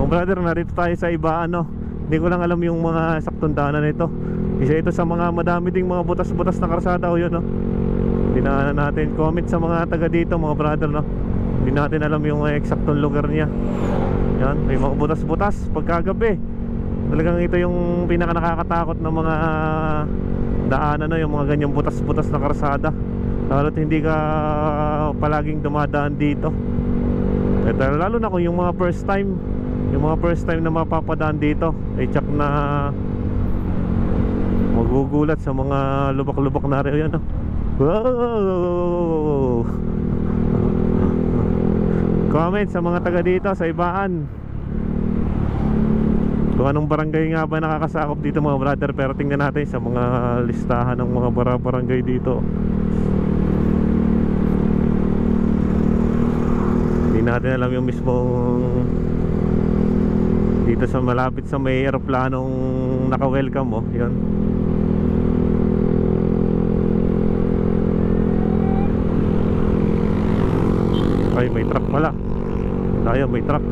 brother, narito tayo sa iba ano. Hindi ko lang alam yung mga saktong daanan nito. Isa ito sa mga madami ding mga butas-butas na karsada o yun no. Dinaanan natin. Comment sa mga taga dito mga brother no. Hindi natin alam yung eksaktong lugar niya. Yan, may mga butas-butas pagkagabi. Talagang ito yung pinaka nakakatakot ng mga daanan no, yung mga ganyang butas-butas na karsada. Lalo't hindi ka palaging dumadaan dito. Lalo na kung yung mga first time na mapapadaan dito, check na magugulat sa mga lubak-lubak na rin. Yan, no? Wow! Comment sa mga taga dito sa Ibaan kung anong barangay nga ba nakakasakop dito mga brother. Pero tingnan natin sa mga listahan ng mga barangay dito. Hindi natin alam yung mismong dito sa malapit sa may aeroplanong naka-welcome mo. Yan. Ay, may truck pala. Tayo, may truck.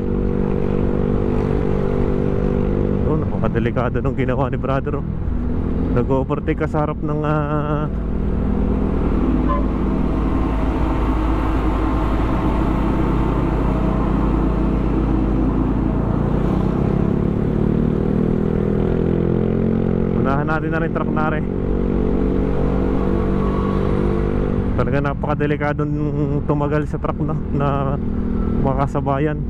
Oh, napakadelikado nung ginawa ni brother. Nag-overtake ka sa harap ng unahan natin na rin truck na rin. Talaga napakadelikadong tumagal sa truck na makasabayan.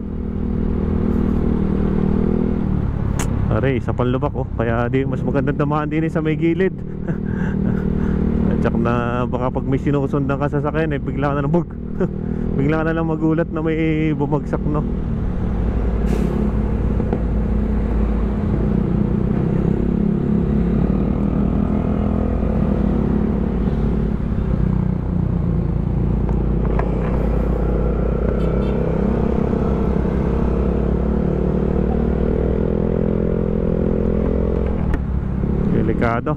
Aray, sa panlubak oh. Kaya di mas magandang damaan din sa may gilid. At saka na baka pag may sinusundan ka sa sasakyan bigla ka na bigla ka na lang magulat na may bumagsak no. Delikado.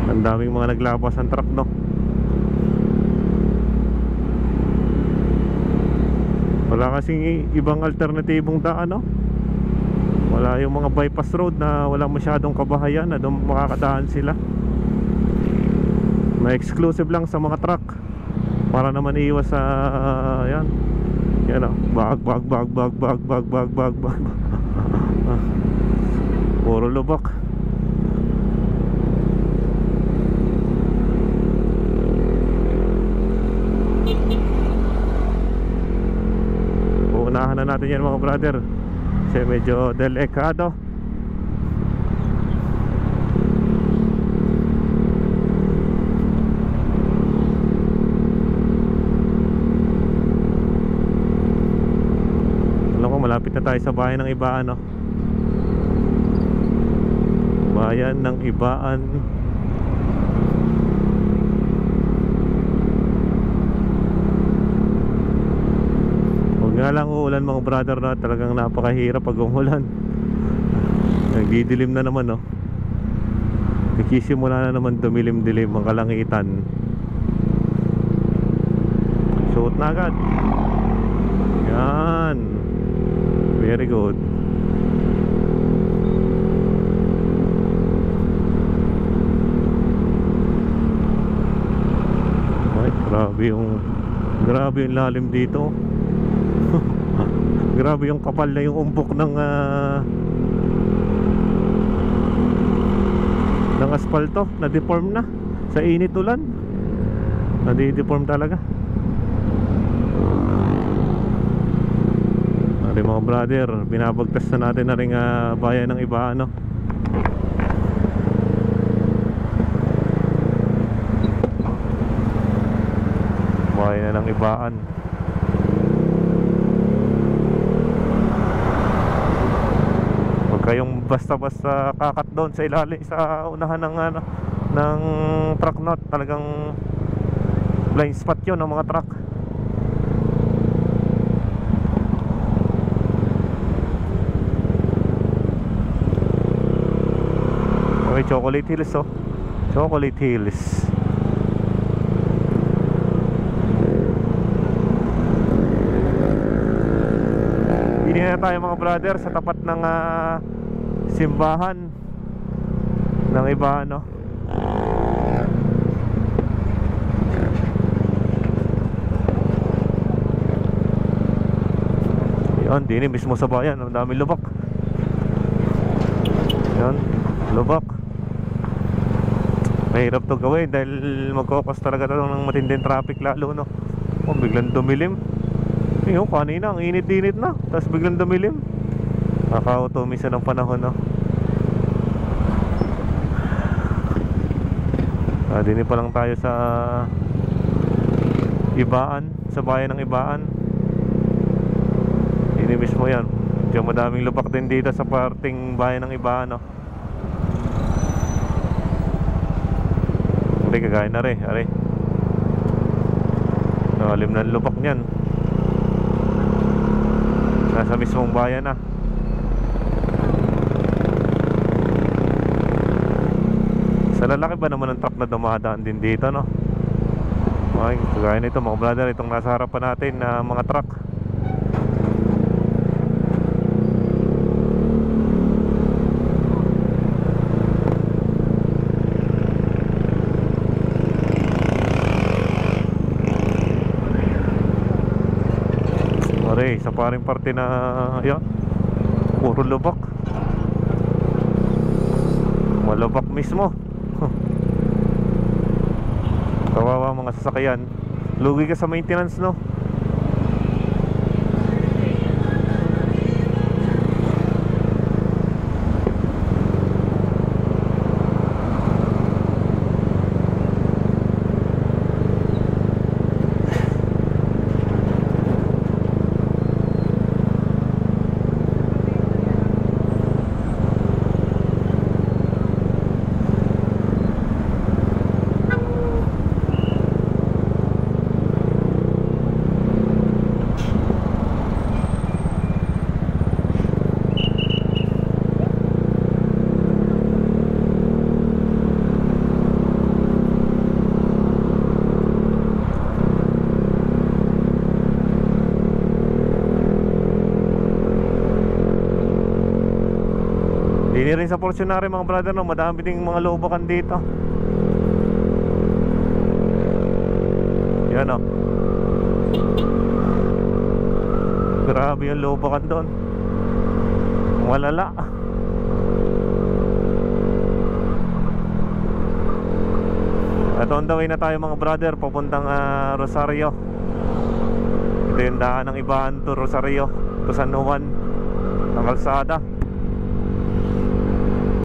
Ang daming mga naglapas ng truck no. Wala kasing ibang alternatibong daan no. Wala yung mga bypass road na wala masyadong kabahayan na doon makakadaan sila. Na exclusive lang sa mga truck para naman iwas sa yan. Yan o, bag. Puro lubak. Uunahan na natin yan mga brother. Kasi medyo delikado. Alam ko malapit na tayo sa bayan ng Ibaan no? Bayan ng Ibaan. Huwag nga lang uulan mga brother na talagang napakahirap pag umulan. Nagdidilim na naman no. Nagsisimula na naman dumilim-dilim ang kalangitan. Suot na agad. Yan. Very good. Grabe yung lalim dito. Grabe yung kapal na yung umbok ng asfalto. Na-deform na sa init ulan. Na-deform talaga. Ari mga brother, binabagtas na natin na rin bayan ng Ibaan no? Bayan na ng Ibaan. Huwag kayong basta-basta kakat doon sa ilalim sa unahan ng ng truck not. Talagang blind spot yun ng mga truck. Okay, Chocolate Hills oh. Chocolate Hills. Ngayon na tayo mga brother sa tapat ng simbahan ng iba, no? Yan, dini mismo sa bayan, ang daming lubak. Yan, lubak. Mahirap to gawin dahil magkukos talaga ito ng matinding traffic lalo, no? Oh, biglang dumilim. Yung kanina ang init-init na, tapos biglang dumilim. Nakaka-automisa ng panahon, no? Dini pa lang tayo sa Ibaan, sa bayan ng Ibaan. Dini mismo yan. Diyan madaming lubak din dito sa parting bayan ng Ibaan, no? Hindi, kagaya na rin, are. Nalim ng lubak niyan. Nasa mismong bayan na. Sa lalaki ba naman ang truck na dumadaan din dito, no? Okay, kagaya nito mga brother, itong nasa harapan natin na mga truck. Okay, sa paring parte na yan, puro lubak. Malubak mismo. Kawawa mga sasakyan. Lugi ka sa maintenance, no? Hindi rin sa Portionary mga brother, no? Madami ding mga lubakan dito. Yan, oh. Grabe yung lubakan doon. Malala. At on the way na tayo mga brother, papuntang Rosario. Ito yung daan ng Ibaan to Rosario, to San Juan, ang kalsada.